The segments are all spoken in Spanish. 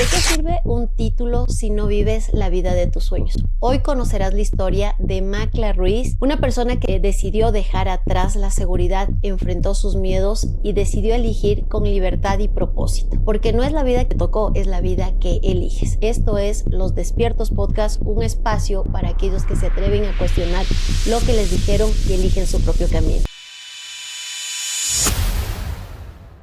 ¿De qué sirve un título si no vives la vida de tus sueños? Hoy conocerás la historia de Macla Ruiz, una persona que decidió dejar atrás la seguridad, enfrentó sus miedos y decidió elegir con libertad y propósito. Porque no es la vida que tocó, es la vida que eliges. Esto es Los Despiertos Podcast, un espacio para aquellos que se atreven a cuestionar lo que les dijeron y eligen su propio camino.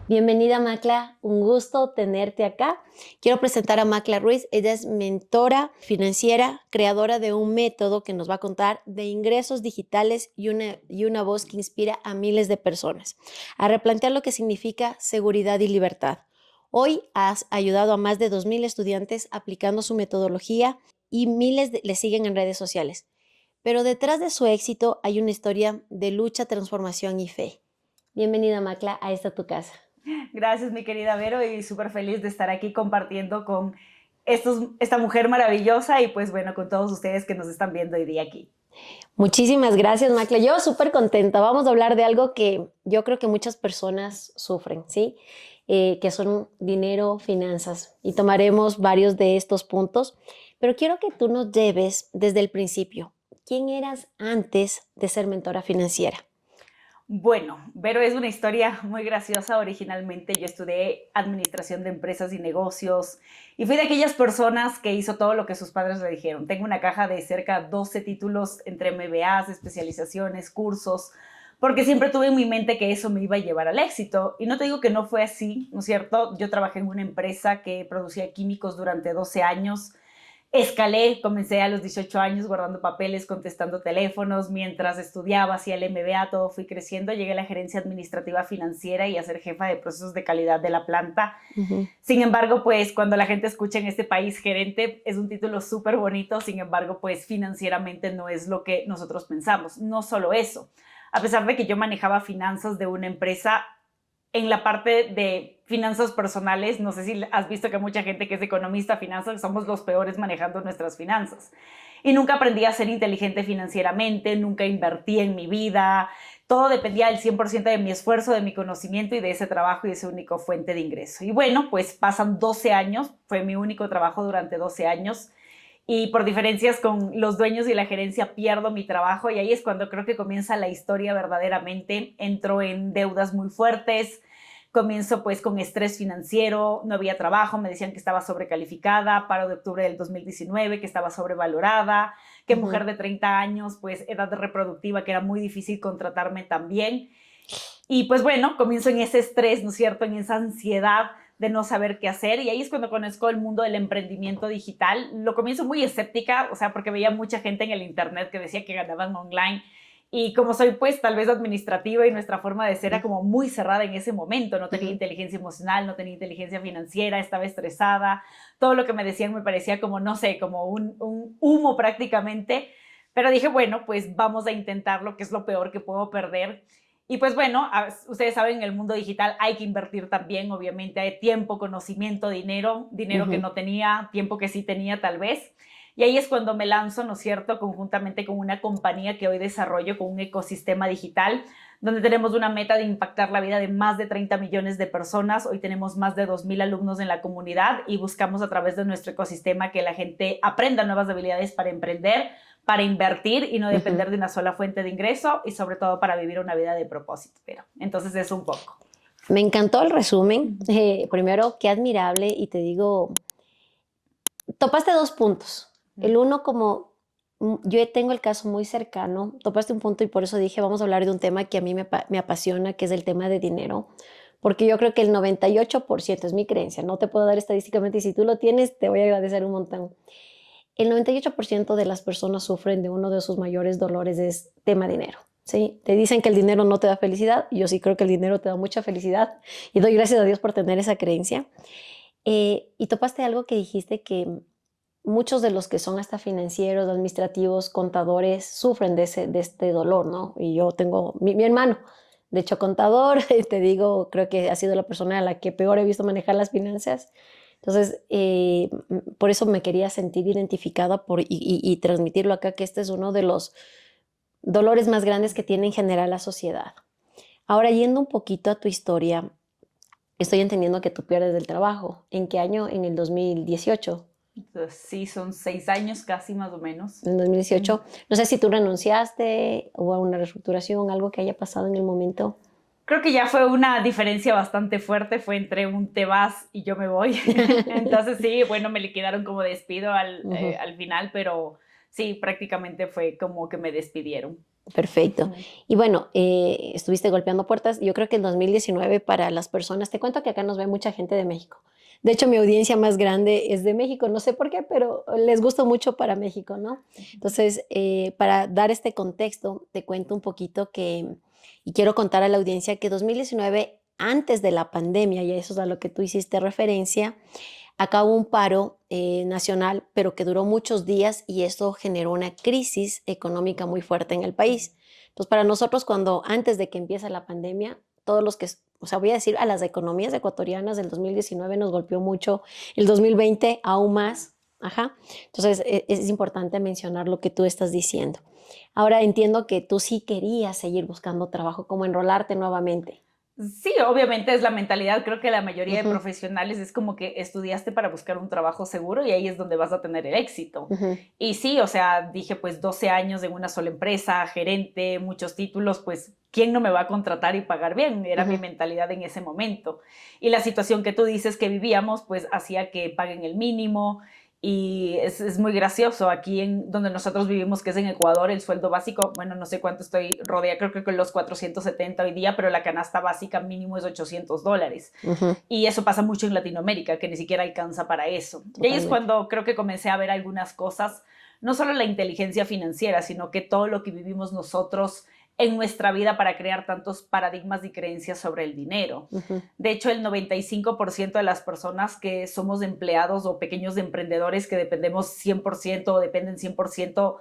Bienvenida, Macla, un gusto tenerte acá. Quiero presentar a Macla Ruiz. Ella es mentora financiera, creadora de un método que nos va a contar de ingresos digitales y una voz que inspira a miles de personas a replantear lo que significa seguridad y libertad. Hoy has ayudado a más de 2,000 estudiantes aplicando su metodología y miles le siguen en redes sociales. Pero detrás de su éxito hay una historia de lucha, transformación y fe. Bienvenida, Macla, a esta tu casa. Gracias, mi querida Vero, y súper feliz de estar aquí compartiendo con esta mujer maravillosa y pues bueno, con todos ustedes que nos están viendo hoy día aquí. Muchísimas gracias, Macla. Yo súper contenta. Vamos a hablar de algo que yo creo que muchas personas sufren, ¿sí? Que son dinero, finanzas. Y tomaremos varios de estos puntos. Pero quiero que tú nos lleves desde el principio. ¿Quién eras antes de ser mentora financiera? Bueno, Vero, es una historia muy graciosa. Originalmente yo estudié administración de empresas y negocios y fui de aquellas personas que hizo todo lo que sus padres le dijeron. Tengo una caja de cerca de 12 títulos entre MBAs, especializaciones, cursos, porque siempre tuve en mi mente que eso me iba a llevar al éxito. Y no te digo que no fue así, ¿no es cierto? Yo trabajé en una empresa que producía químicos durante 12 años. Escalé, comencé a los 18 años guardando papeles, contestando teléfonos, mientras estudiaba, hacía el MBA, todo fui creciendo, llegué a la gerencia administrativa financiera y a ser jefa de procesos de calidad de la planta. Sin embargo, pues cuando la gente escucha en este país gerente, es un título súper bonito, sin embargo, pues financieramente no es lo que nosotros pensamos. No solo eso, a pesar de que yo manejaba finanzas de una empresa, en la parte de finanzas personales, no sé si has visto que mucha gente que es economista, finanzas, somos los peores manejando nuestras finanzas. Y nunca aprendí a ser inteligente financieramente, nunca invertí en mi vida, todo dependía del 100% de mi esfuerzo, de mi conocimiento y de ese trabajo y esa única fuente de ingreso. Y bueno, pues pasan 12 años, fue mi único trabajo durante 12 años, y por diferencias con los dueños y la gerencia pierdo mi trabajo y ahí es cuando creo que comienza la historia verdaderamente. Entro en deudas muy fuertes, comienzo pues con estrés financiero, no había trabajo, me decían que estaba sobrecalificada, paro de octubre del 2019, que estaba sobrevalorada, que mujer de 30 años, pues edad reproductiva, que era muy difícil contratarme también. Y pues bueno, comienzo en ese estrés, ¿no es cierto?, en esa ansiedad de no saber qué hacer. Y ahí es cuando conozco el mundo del emprendimiento digital. Lo comienzo muy escéptica, o sea, porque veía mucha gente en el internet que decía que ganaban online. Y como soy pues tal vez administrativa y nuestra forma de ser era como muy cerrada en ese momento, no tenía inteligencia emocional, no tenía inteligencia financiera, estaba estresada, todo lo que me decían me parecía como, no sé, como un humo prácticamente. Pero dije, bueno, pues vamos a intentarlo, que es lo peor que puedo perder. Y pues bueno, ustedes saben, en el mundo digital hay que invertir también, obviamente, hay tiempo, conocimiento, dinero que no tenía, tiempo que sí tenía tal vez. Y ahí es cuando me lanzo, ¿no es cierto?, conjuntamente con una compañía que hoy desarrollo con un ecosistema digital, donde tenemos una meta de impactar la vida de más de 30 millones de personas. Hoy tenemos más de 2,000 alumnos en la comunidad y buscamos a través de nuestro ecosistema que la gente aprenda nuevas habilidades para emprender, para invertir y no depender de una sola fuente de ingreso y sobre todo para vivir una vida de propósito. Pero entonces eso un poco. Me encantó el resumen. Primero, qué admirable. Y te digo, topaste dos puntos. El uno, como yo tengo el caso muy cercano, topaste un punto y por eso dije, vamos a hablar de un tema que a mí me apasiona, que es el tema de dinero. Porque yo creo que el 98% es mi creencia. No te puedo dar estadísticamente y si tú lo tienes, te voy a agradecer un montón. El 98% de las personas sufren de uno de sus mayores dolores es tema dinero. ¿Sí? Te dicen que el dinero no te da felicidad. Yo sí creo que el dinero te da mucha felicidad y doy gracias a Dios por tener esa creencia. Y topaste algo que dijiste que muchos de los que son hasta financieros, administrativos, contadores, sufren de este dolor, ¿no? Y yo tengo mi hermano, de hecho, contador, te digo, creo que ha sido la persona a la que peor he visto manejar las finanzas. Entonces, por eso me quería sentir identificada y transmitirlo acá, que este es uno de los dolores más grandes que tiene en general la sociedad. Ahora, yendo un poquito a tu historia, estoy entendiendo que tú pierdes el trabajo. ¿En qué año? En el 2018. Entonces, sí, son 6 años casi más o menos. En 2018. No sé si tú renunciaste, hubo una reestructuración, algo que haya pasado en el momento. Creo que ya fue una diferencia bastante fuerte, fue entre un te vas y yo me voy. Entonces sí, bueno, me liquidaron como despido Ujú. al final, pero sí, prácticamente fue como que me despidieron. Perfecto. Ujú. Y bueno, estuviste golpeando puertas. Yo creo que en 2019 para las personas, te cuento que acá nos ve mucha gente de México. De hecho, mi audiencia más grande es de México, no sé por qué, pero les gusta mucho para México, ¿no? Entonces, para dar este contexto, te cuento un poquito que, y quiero contar a la audiencia que 2019, antes de la pandemia, y eso es a lo que tú hiciste referencia, acá hubo un paro nacional, pero que duró muchos días y eso generó una crisis económica muy fuerte en el país. Entonces, para nosotros, cuando antes de que empiece la pandemia, todos los que, o sea, voy a decir, a las economías ecuatorianas del 2019 nos golpeó mucho, el 2020 aún más. Ajá. Entonces, es importante mencionar lo que tú estás diciendo. Ahora entiendo que tú sí querías seguir buscando trabajo, como enrolarte nuevamente. Sí, obviamente es la mentalidad, creo que la mayoría de Ujú, profesionales es como que estudiaste para buscar un trabajo seguro y ahí es donde vas a tener el éxito. ujú, Y sí, o sea, dije pues 12 años en una sola empresa, gerente, muchos títulos, pues ¿quién no me va a contratar y pagar bien? Era mi ujú. mentalidad en ese momento. Y la situación que tú dices que vivíamos, pues hacía que paguen el mínimo. Y es muy gracioso, aquí en donde nosotros vivimos, que es en Ecuador, el sueldo básico, bueno, no sé cuánto estoy rodeada, creo que con los 470 hoy día, pero la canasta básica mínimo es $800. Ujú, Y eso pasa mucho en Latinoamérica, que ni siquiera alcanza para eso. Y ahí es totalmente. cuando creo que comencé a ver algunas cosas, no solo la inteligencia financiera, sino que todo lo que vivimos nosotros en nuestra vida para crear tantos paradigmas y creencias sobre el dinero. Ujú, De hecho, el 95% de las personas que somos empleados o pequeños emprendedores que dependemos 100% o dependen 100%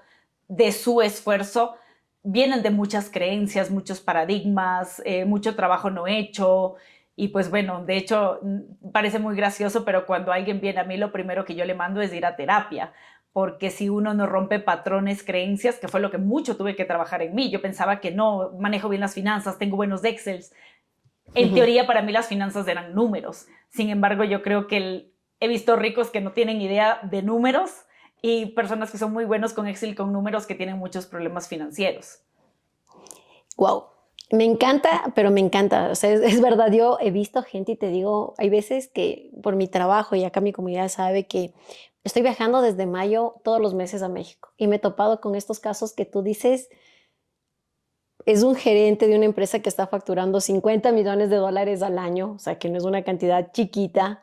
de su esfuerzo, vienen de muchas creencias, muchos paradigmas, mucho trabajo no hecho. Y pues bueno, de hecho, parece muy gracioso, pero cuando alguien viene a mí, lo primero que yo le mando es ir a terapia, porque si uno no rompe patrones, creencias, que fue lo que mucho tuve que trabajar en mí, yo pensaba que no, manejo bien las finanzas, tengo buenos Excels. En ujú. teoría, para mí las finanzas eran números. Sin embargo, yo creo que he visto ricos que no tienen idea de números y personas que son muy buenos con Excel, con números, que tienen muchos problemas financieros. Guau. Me encanta, pero me encanta. O sea, es verdad, yo he visto gente y te digo, hay veces que por mi trabajo y acá mi comunidad sabe que estoy viajando desde mayo todos los meses a México y me he topado con estos casos que tú dices, es un gerente de una empresa que está facturando $50 millones al año, o sea, que no es una cantidad chiquita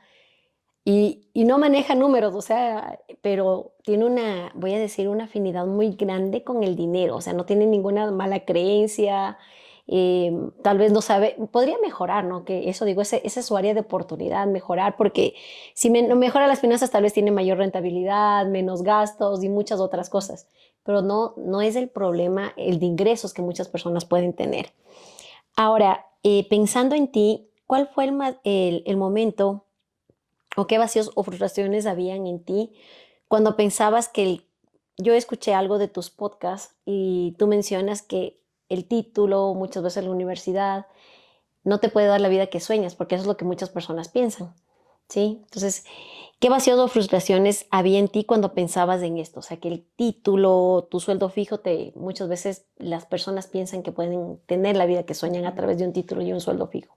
y no maneja números, o sea, pero tiene una, voy a decir, una afinidad muy grande con el dinero, o sea, no tiene ninguna mala creencia, tal vez no sabe, podría mejorar, ¿no? Que eso digo, ese es su área de oportunidad, mejorar, porque si no mejora las finanzas, tal vez tiene mayor rentabilidad, menos gastos y muchas otras cosas, pero no es el problema el de ingresos que muchas personas pueden tener. Ahora, pensando en ti, ¿cuál fue el momento o qué vacíos o frustraciones habían en ti cuando pensabas que yo escuché algo de tus podcasts y tú mencionas que el título, muchas veces la universidad, no te puede dar la vida que sueñas, porque eso es lo que muchas personas piensan, ¿sí? Entonces, ¿qué vacíos o frustraciones había en ti cuando pensabas en esto? O sea, que el título, tu sueldo fijo, muchas veces las personas piensan que pueden tener la vida que sueñan a través de un título y un sueldo fijo.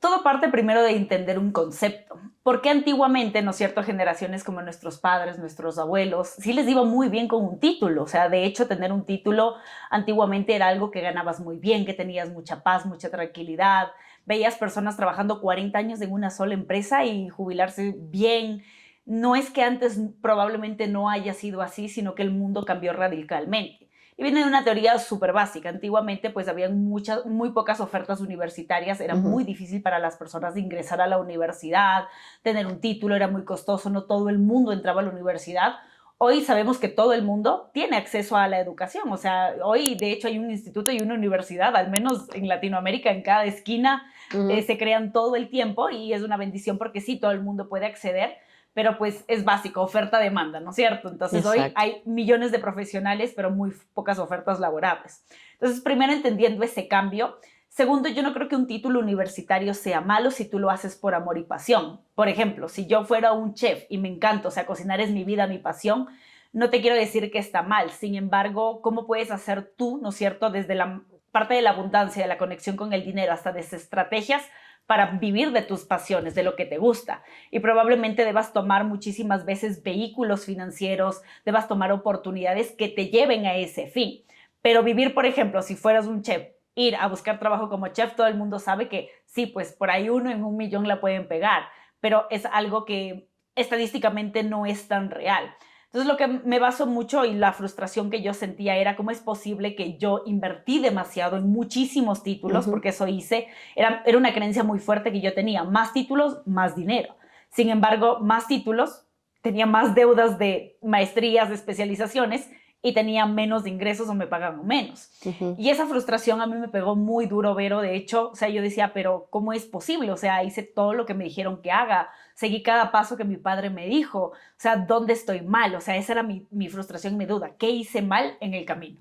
Todo parte primero de entender un concepto. Porque antiguamente, ¿no es cierto?, generaciones como nuestros padres, nuestros abuelos, sí les iba muy bien con un título. O sea, de hecho, tener un título antiguamente era algo que ganabas muy bien, que tenías mucha paz, mucha tranquilidad. Veías personas trabajando 40 años en una sola empresa y jubilarse bien. No es que antes probablemente no haya sido así, sino que el mundo cambió radicalmente. Y viene de una teoría súper básica. Antiguamente, pues había muy pocas ofertas universitarias, era Ujú, muy difícil para las personas de ingresar a la universidad, tener un título era muy costoso, no todo el mundo entraba a la universidad. Hoy sabemos que todo el mundo tiene acceso a la educación, o sea, hoy de hecho hay un instituto y una universidad, al menos en Latinoamérica, en cada esquina, ujú, se crean todo el tiempo y es una bendición porque sí, todo el mundo puede acceder, pero pues es básico, oferta-demanda, ¿no es cierto? Entonces hoy exacto. hay millones de profesionales, pero muy pocas ofertas laborables. Entonces, primero entendiendo ese cambio, Segundo, yo no creo que un título universitario sea malo si tú lo haces por amor y pasión. Por ejemplo, si yo fuera un chef y me encanta, o sea, cocinar es mi vida, mi pasión, no te quiero decir que está mal. Sin embargo, ¿cómo puedes hacer tú, ¿no es cierto?, desde la parte de la abundancia, de la conexión con el dinero, hasta desde estrategias para vivir de tus pasiones, de lo que te gusta. Y probablemente debas tomar muchísimas veces vehículos financieros, debas tomar oportunidades que te lleven a ese fin. Pero vivir, por ejemplo, si fueras un chef, ir a buscar trabajo como chef, todo el mundo sabe que sí, pues por ahí 1 en 1.000.000 la pueden pegar, pero es algo que estadísticamente no es tan real. Entonces lo que me baso mucho y la frustración que yo sentía era cómo es posible que yo invertí demasiado en muchísimos títulos, porque eso hice, era una creencia muy fuerte que yo tenía, más títulos, más dinero. Sin embargo, más títulos, tenía más deudas de maestrías, de especializaciones, y tenía menos de ingresos o me pagaban menos. Y esa frustración a mí me pegó muy duro, Vero. De hecho, o sea, yo decía, pero ¿cómo es posible? O sea, hice todo lo que me dijeron que haga, seguí cada paso que mi padre me dijo. O sea, ¿dónde estoy mal? O sea, esa era mi frustración, mi duda. ¿Qué hice mal en el camino?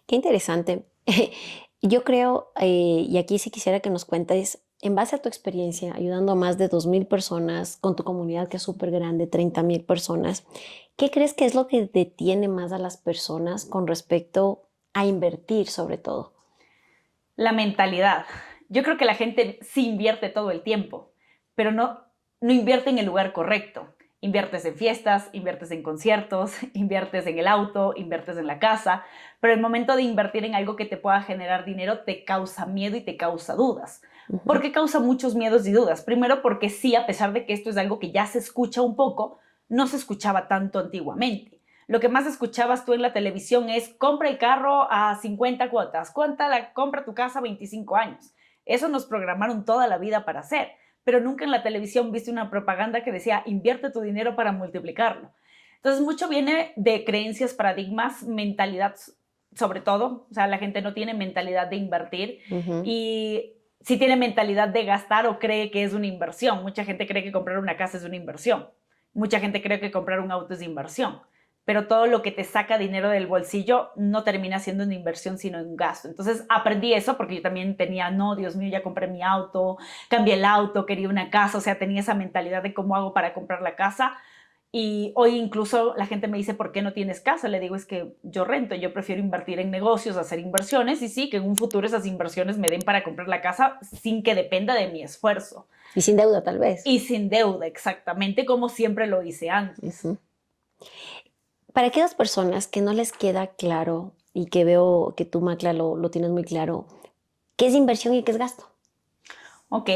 Qué interesante. Yo creo, y aquí sí quisiera que nos cuentes, en base a tu experiencia, ayudando a más de 2.000 personas, con tu comunidad que es súper grande, 30.000 personas, ¿qué crees que es lo que detiene más a las personas con respecto a invertir sobre todo? La mentalidad. Yo creo que la gente sí invierte todo el tiempo, pero no invierte en el lugar correcto. Inviertes en fiestas, inviertes en conciertos, inviertes en el auto, inviertes en la casa, pero el momento de invertir en algo que te pueda generar dinero te causa miedo y te causa dudas. ¿Por qué causa muchos miedos y dudas? Primero porque sí, a pesar de que esto es algo que ya se escucha un poco, no se escuchaba tanto antiguamente. Lo que más escuchabas tú en la televisión es compra el carro a 50 cuotas, compra tu casa a 25 años. Eso nos programaron toda la vida para hacer, pero nunca en la televisión viste una propaganda que decía invierte tu dinero para multiplicarlo. Entonces mucho viene de creencias, paradigmas, mentalidad sobre todo, o sea, la gente no tiene mentalidad de invertir y sí tiene mentalidad de gastar o cree que es una inversión. Mucha gente cree que comprar una casa es una inversión. Mucha gente cree que comprar un auto es inversión, pero todo lo que te saca dinero del bolsillo no termina siendo una inversión, sino un gasto. Entonces aprendí eso porque yo también tenía, no, Dios mío, ya compré mi auto, cambié el auto, quería una casa, o sea, tenía esa mentalidad de cómo hago para comprar la casa. Y hoy incluso la gente me dice, ¿por qué no tienes casa? Le digo, es que yo rento, yo prefiero invertir en negocios, hacer inversiones y sí, que en un futuro esas inversiones me den para comprar la casa sin que dependa de mi esfuerzo. Y sin deuda, tal vez. Y sin deuda, exactamente como siempre lo hice antes. Para aquellas personas que no les queda claro y que veo que tú, Macla, lo tienes muy claro, ¿qué es inversión y qué es gasto? Ok,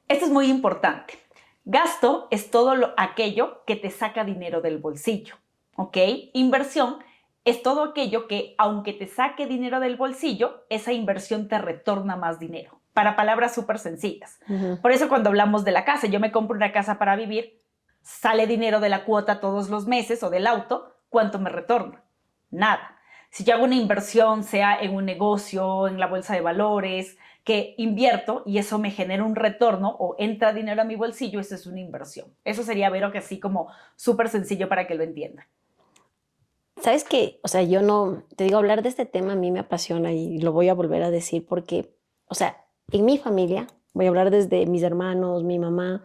esto es muy importante. Gasto es todo aquello que te saca dinero del bolsillo. Ok, inversión es todo aquello que, aunque te saque dinero del bolsillo, esa inversión te retorna más dinero. Para palabras súper sencillas. Por eso cuando hablamos de la casa, yo me compro una casa para vivir, sale dinero de la cuota todos los meses o del auto, ¿cuánto me retorna? Nada. Si yo hago una inversión, sea en un negocio, en la bolsa de valores, que invierto y eso me genera un retorno o entra dinero a mi bolsillo, eso es una inversión. Eso sería, Vero, que así como súper sencillo para que lo entiendan. ¿Sabes qué? O sea, yo no, te digo, hablar de este tema a mí me apasiona y lo voy a volver a decir porque, o sea, en mi familia, voy a hablar desde mis hermanos, mi mamá,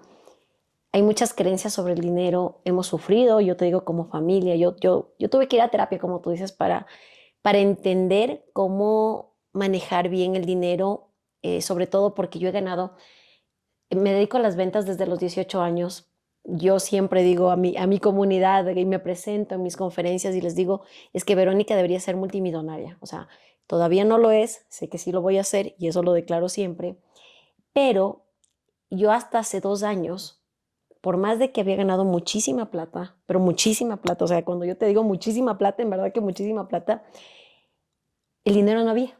hay muchas creencias sobre el dinero, hemos sufrido, yo te digo como familia, yo tuve que ir a terapia, como tú dices, para entender cómo manejar bien el dinero, sobre todo porque yo he ganado, me dedico a las ventas desde los 18 años. Yo siempre digo a mi comunidad y me presento en mis conferencias y les digo, es que Verónica debería ser multimillonaria. O sea, todavía no lo es, sé que sí lo voy a hacer y eso lo declaro siempre, pero yo hasta hace 2 años, por más de que había ganado muchísima plata, pero muchísima plata, o sea, cuando yo te digo muchísima plata, en verdad que muchísima plata, el dinero no había.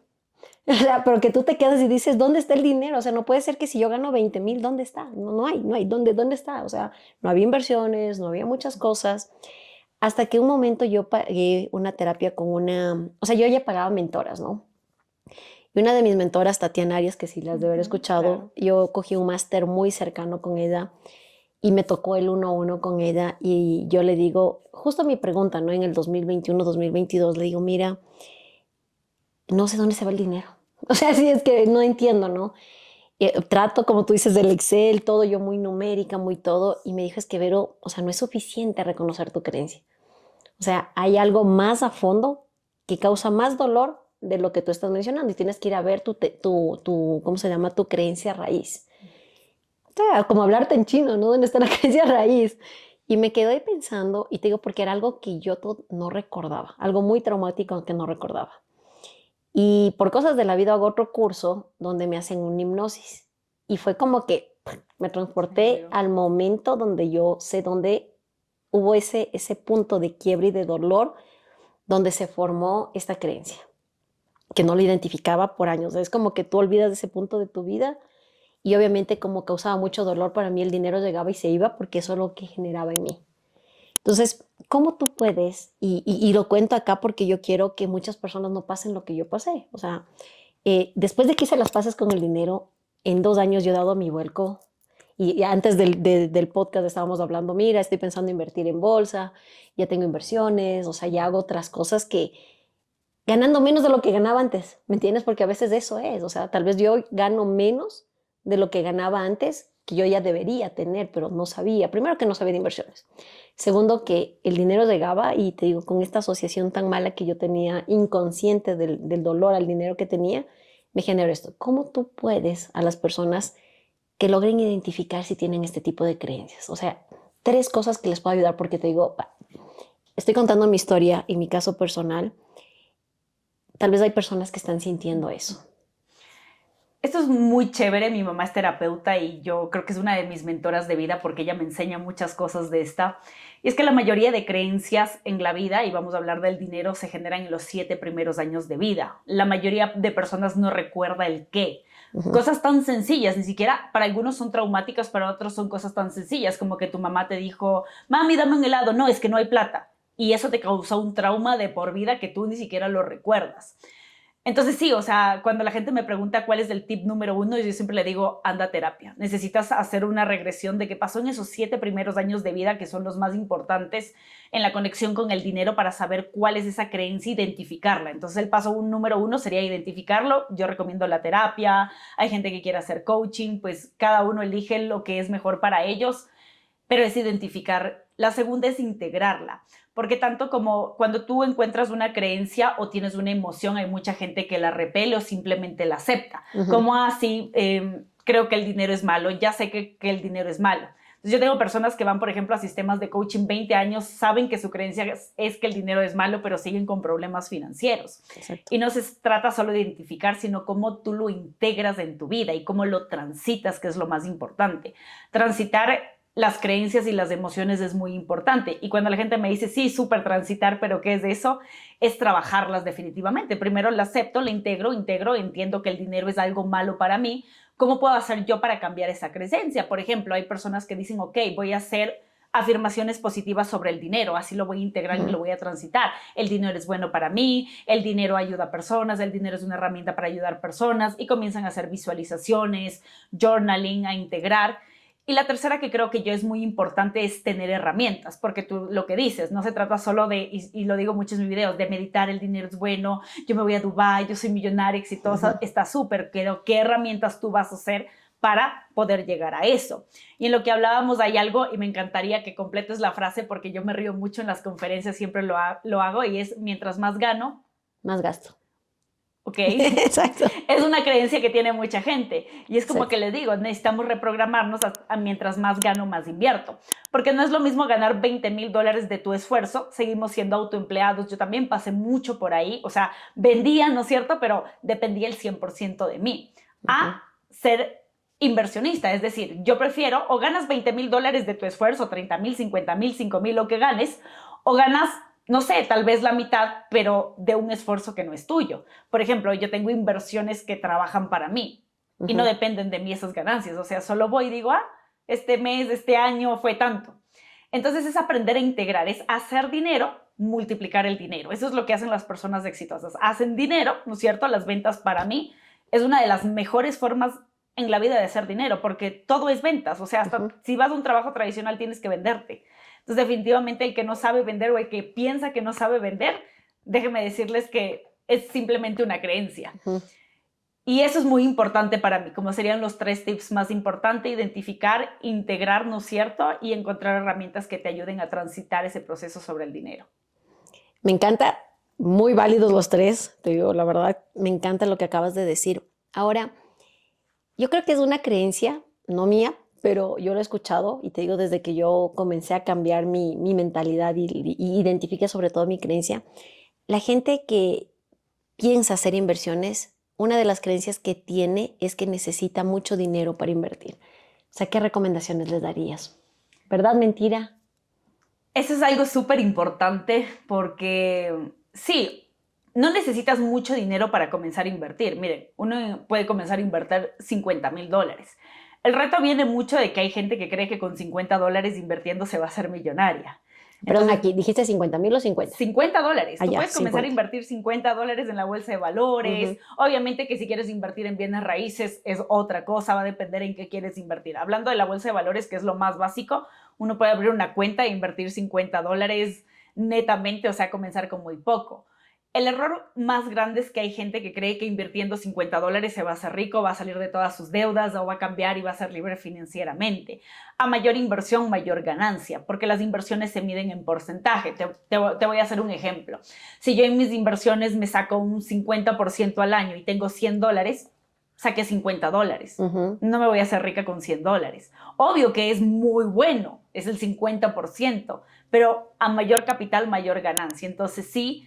O sea, pero que tú te quedas y dices, ¿dónde está el dinero? O sea, no puede ser que si yo gano 20,000, ¿dónde está? No, no hay. ¿Dónde está? O sea, no había inversiones, no había muchas cosas. Hasta que un momento yo pagué una terapia con o sea, yo ya pagaba mentoras, ¿no? Y una de mis mentoras, Tatiana Arias, que sí las de haber escuchado, Claro. yo cogí un máster muy cercano con ella y me tocó el 1-1 con ella y yo le digo, justo mi pregunta, ¿no? En el 2021, 2022, le digo, mira, no sé dónde se va el dinero. O sea, sí es que no entiendo, ¿no? Trato, como tú dices, del Excel, todo yo muy numérica, muy todo, y me dijo, es que Vero, o sea, no es suficiente reconocer tu creencia. O sea, hay algo más a fondo que causa más dolor de lo que tú estás mencionando y tienes que ir a ver ¿cómo se llama? Tu creencia raíz. O sea, como hablarte en chino, ¿no? ¿Dónde está la creencia raíz? Y me quedé pensando, y te digo, porque era algo que yo no recordaba, algo muy traumático que no recordaba. Y por cosas de la vida hago otro curso donde me hacen una hipnosis. Y fue como que me transporté al momento donde yo sé dónde hubo ese punto de quiebre y de dolor donde se formó esta creencia, que no la identificaba por años. Es como que tú olvidas de ese punto de tu vida y obviamente como causaba mucho dolor para mí, el dinero llegaba y se iba porque eso es lo que generaba en mí. Entonces, ¿cómo tú puedes? Y lo cuento acá porque yo quiero que muchas personas no pasen lo que yo pasé. O sea, después de que hice las paces con el dinero, en 2 años yo he dado mi vuelco. Y antes del podcast estábamos hablando, mira, estoy pensando invertir en bolsa, ya tengo inversiones, o sea, ya hago otras cosas que ganando menos de lo que ganaba antes, ¿me entiendes? Porque a veces eso es, o sea, tal vez yo gano menos de lo que ganaba antes, que yo ya debería tener, pero no sabía. Primero que no sabía de inversiones. Segundo que el dinero llegaba y te digo, con esta asociación tan mala que yo tenía, inconsciente del dolor al dinero que tenía, me generó esto. ¿Cómo tú puedes a las personas que logren identificar si tienen este tipo de creencias? O sea, 3 cosas que les puedo ayudar porque te digo, estoy contando mi historia y mi caso personal. Tal vez hay personas que están sintiendo eso. Esto es muy chévere, mi mamá es terapeuta y yo creo que es una de mis mentoras de vida porque ella me enseña muchas cosas de esta. Y es que la mayoría de creencias en la vida, y vamos a hablar del dinero, se generan en los 7 primeros años de vida. La mayoría de personas no recuerda el qué. Ujú. Cosas tan sencillas, ni siquiera para algunos son traumáticas, para otros son cosas tan sencillas como que tu mamá te dijo, mami, dame un helado, no, es que no hay plata. Y eso te causó un trauma de por vida que tú ni siquiera lo recuerdas. Entonces sí, o sea, cuando la gente me pregunta cuál es el tip número 1, yo siempre le digo, anda a terapia. Necesitas hacer una regresión de qué pasó en esos 7 primeros años de vida, que son los más importantes en la conexión con el dinero, para saber cuál es esa creencia, identificarla. Entonces el paso número 1 sería identificarlo. Yo recomiendo la terapia. Hay gente que quiere hacer coaching, pues cada uno elige lo que es mejor para ellos, pero es identificar. La segunda es integrarla, porque tanto como cuando tú encuentras una creencia o tienes una emoción, hay mucha gente que la repele o simplemente la acepta, Ujú. como así, creo que el dinero es malo, ya sé que el dinero es malo. Entonces yo tengo personas que van, por ejemplo, a sistemas de coaching 20 años, saben que su creencia es que el dinero es malo, pero siguen con problemas financieros. Exacto. Y no se trata solo de identificar, sino cómo tú lo integras en tu vida y cómo lo transitas, que es lo más importante. Transitar las creencias y las emociones es muy importante. Y cuando la gente me dice, sí, súper transitar, pero ¿qué es eso? Es trabajarlas definitivamente. Primero la acepto, la integro, entiendo que el dinero es algo malo para mí. ¿Cómo puedo hacer yo para cambiar esa creencia? Por ejemplo, hay personas que dicen, ok, voy a hacer afirmaciones positivas sobre el dinero, así lo voy a integrar y lo voy a transitar. El dinero es bueno para mí, el dinero ayuda a personas, el dinero es una herramienta para ayudar a personas, y comienzan a hacer visualizaciones, journaling, a integrar. Y la tercera, que creo que yo es muy importante, es tener herramientas, porque tú lo que dices, no se trata solo de, y lo digo mucho en mis videos, de meditar, el dinero es bueno, yo me voy a Dubái, yo soy millonaria, exitosa, está súper, pero ¿qué herramientas tú vas a hacer para poder llegar a eso? Y en lo que hablábamos hay algo, y me encantaría que completes la frase, porque yo me río mucho en las conferencias, siempre lo hago, y es, mientras más gano, Más gasto. ¿ok? Exacto. Es una creencia que tiene mucha gente. Y es como Exacto. que les digo, necesitamos reprogramarnos a mientras más gano, más invierto. Porque no es lo mismo ganar $20,000 de tu esfuerzo. Seguimos siendo autoempleados. Yo también pasé mucho por ahí. O sea, vendía, ¿no es cierto? Pero dependía el 100% de mí. Ujú. A ser inversionista. Es decir, yo prefiero o ganas $20,000 de tu esfuerzo, 30,000, 50,000, 5,000, lo que ganes, o ganas, no sé, tal vez la mitad, pero de un esfuerzo que no es tuyo. Por ejemplo, yo tengo inversiones que trabajan para mí y no Ujú. dependen de mí esas ganancias. O sea, solo voy y digo, este mes, este año fue tanto. Entonces es aprender a integrar, es hacer dinero, multiplicar el dinero. Eso es lo que hacen las personas exitosas. Hacen dinero, ¿no es cierto? Las ventas para mí es una de las mejores formas en la vida de hacer dinero, porque todo es ventas. O sea, hasta Ujú. si vas a un trabajo tradicional tienes que venderte. Entonces, definitivamente el que no sabe vender o el que piensa que no sabe vender, déjenme decirles que es simplemente una creencia. Ujú. Y eso es muy importante para mí, como serían los 3 tips más importantes: identificar, integrar, ¿no es cierto? Y encontrar herramientas que te ayuden a transitar ese proceso sobre el dinero. Me encanta, muy válidos los tres, te digo, la verdad, me encanta lo que acabas de decir. Ahora, yo creo que es una creencia, no mía, pero yo lo he escuchado y te digo desde que yo comencé a cambiar mi mentalidad y identifiqué sobre todo mi creencia. La gente que piensa hacer inversiones, una de las creencias que tiene es que necesita mucho dinero para invertir. O sea, ¿qué recomendaciones les darías? ¿Verdad, mentira? Eso es algo súper importante porque sí, no necesitas mucho dinero para comenzar a invertir. Miren, uno puede comenzar a invertir $50,000. El reto viene mucho de que hay gente que cree que con $50 invirtiendo se va a hacer millonaria. Perdón, Entonces, aquí dijiste 50,000 o 50. $50. Tú Allá, puedes comenzar a 50. invertir $50 en la bolsa de valores. Ujú. Obviamente que si quieres invertir en bienes raíces es otra cosa, va a depender en qué quieres invertir. Hablando de la bolsa de valores, que es lo más básico, uno puede abrir una cuenta e invertir $50 netamente, o sea, comenzar con muy poco. El error más grande es que hay gente que cree que invirtiendo $50 se va a hacer rico, va a salir de todas sus deudas o va a cambiar y va a ser libre financieramente. A mayor inversión, mayor ganancia, porque las inversiones se miden en porcentaje. Te voy a hacer un ejemplo. Si yo en mis inversiones me saco un 50% al año y tengo $100, saqué $50. Ujú. No me voy a hacer rica con $100. Obvio que es muy bueno, es el 50%, pero a mayor capital, mayor ganancia. Entonces sí,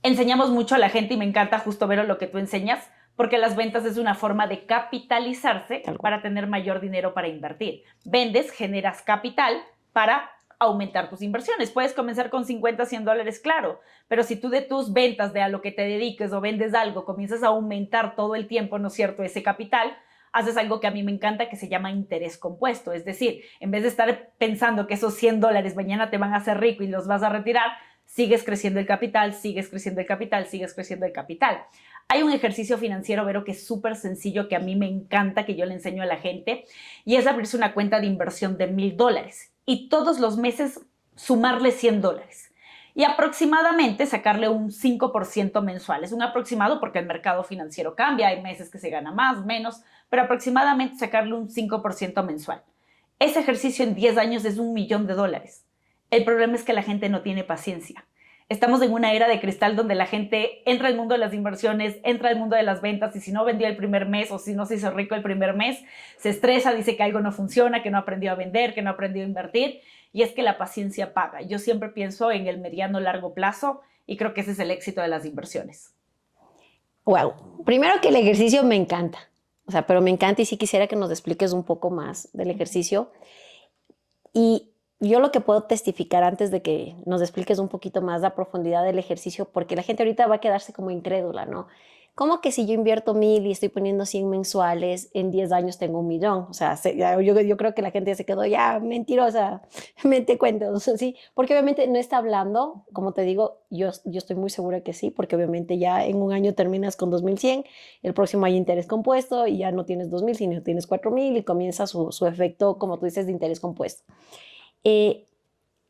enseñamos mucho a la gente y me encanta justo ver lo que tú enseñas, porque las ventas es una forma de capitalizarse Tal cual. para tener mayor dinero para invertir. Vendes, generas capital para aumentar tus inversiones. Puedes comenzar con 50, $100, claro, pero si tú de tus ventas, de a lo que te dediques o vendes algo, comienzas a aumentar todo el tiempo, ¿no es cierto?, ese capital, haces algo que a mí me encanta, que se llama interés compuesto. Es decir, en vez de estar pensando que esos $100 mañana te van a hacer rico y los vas a retirar, sigues creciendo el capital, sigues creciendo el capital, sigues creciendo el capital. Hay un ejercicio financiero, Vero, que es súper sencillo, que a mí me encanta, que yo le enseño a la gente, y es abrirse una cuenta de inversión de $1,000 y todos los meses sumarle $100 y aproximadamente sacarle un 5% mensual. Es un aproximado porque el mercado financiero cambia, hay meses que se gana más, menos, pero aproximadamente sacarle un 5% mensual. Ese ejercicio en 10 años es $1,000,000. El problema es que la gente no tiene paciencia. Estamos en una era de cristal donde la gente entra al mundo de las inversiones, entra al mundo de las ventas, y si no vendió el primer mes o si no se hizo rico el primer mes, se estresa, dice que algo no funciona, que no aprendió a vender, que no aprendió a invertir, y es que la paciencia paga. Yo siempre pienso en el mediano largo plazo y creo que ese es el éxito de las inversiones. Wow. Primero que el ejercicio me encanta. O sea, pero me encanta y sí quisiera que nos expliques un poco más del ejercicio. Y yo lo que puedo testificar antes de que nos expliques un poquito más la profundidad del ejercicio, porque la gente ahorita va a quedarse como incrédula, ¿no? ¿Cómo que si yo invierto 1,000 y estoy poniendo 100 mensuales, en 10 años tengo 1,000,000? O sea, yo creo que la gente ya se quedó ya mentirosa, mente cuentos, ¿sí? Porque obviamente no está hablando, como te digo, yo estoy muy segura que sí, porque obviamente ya en un año terminas con 2,100, el próximo hay interés compuesto y ya no tienes 2,000, sino tienes 4,000 y comienza su efecto, como tú dices, de interés compuesto. Eh,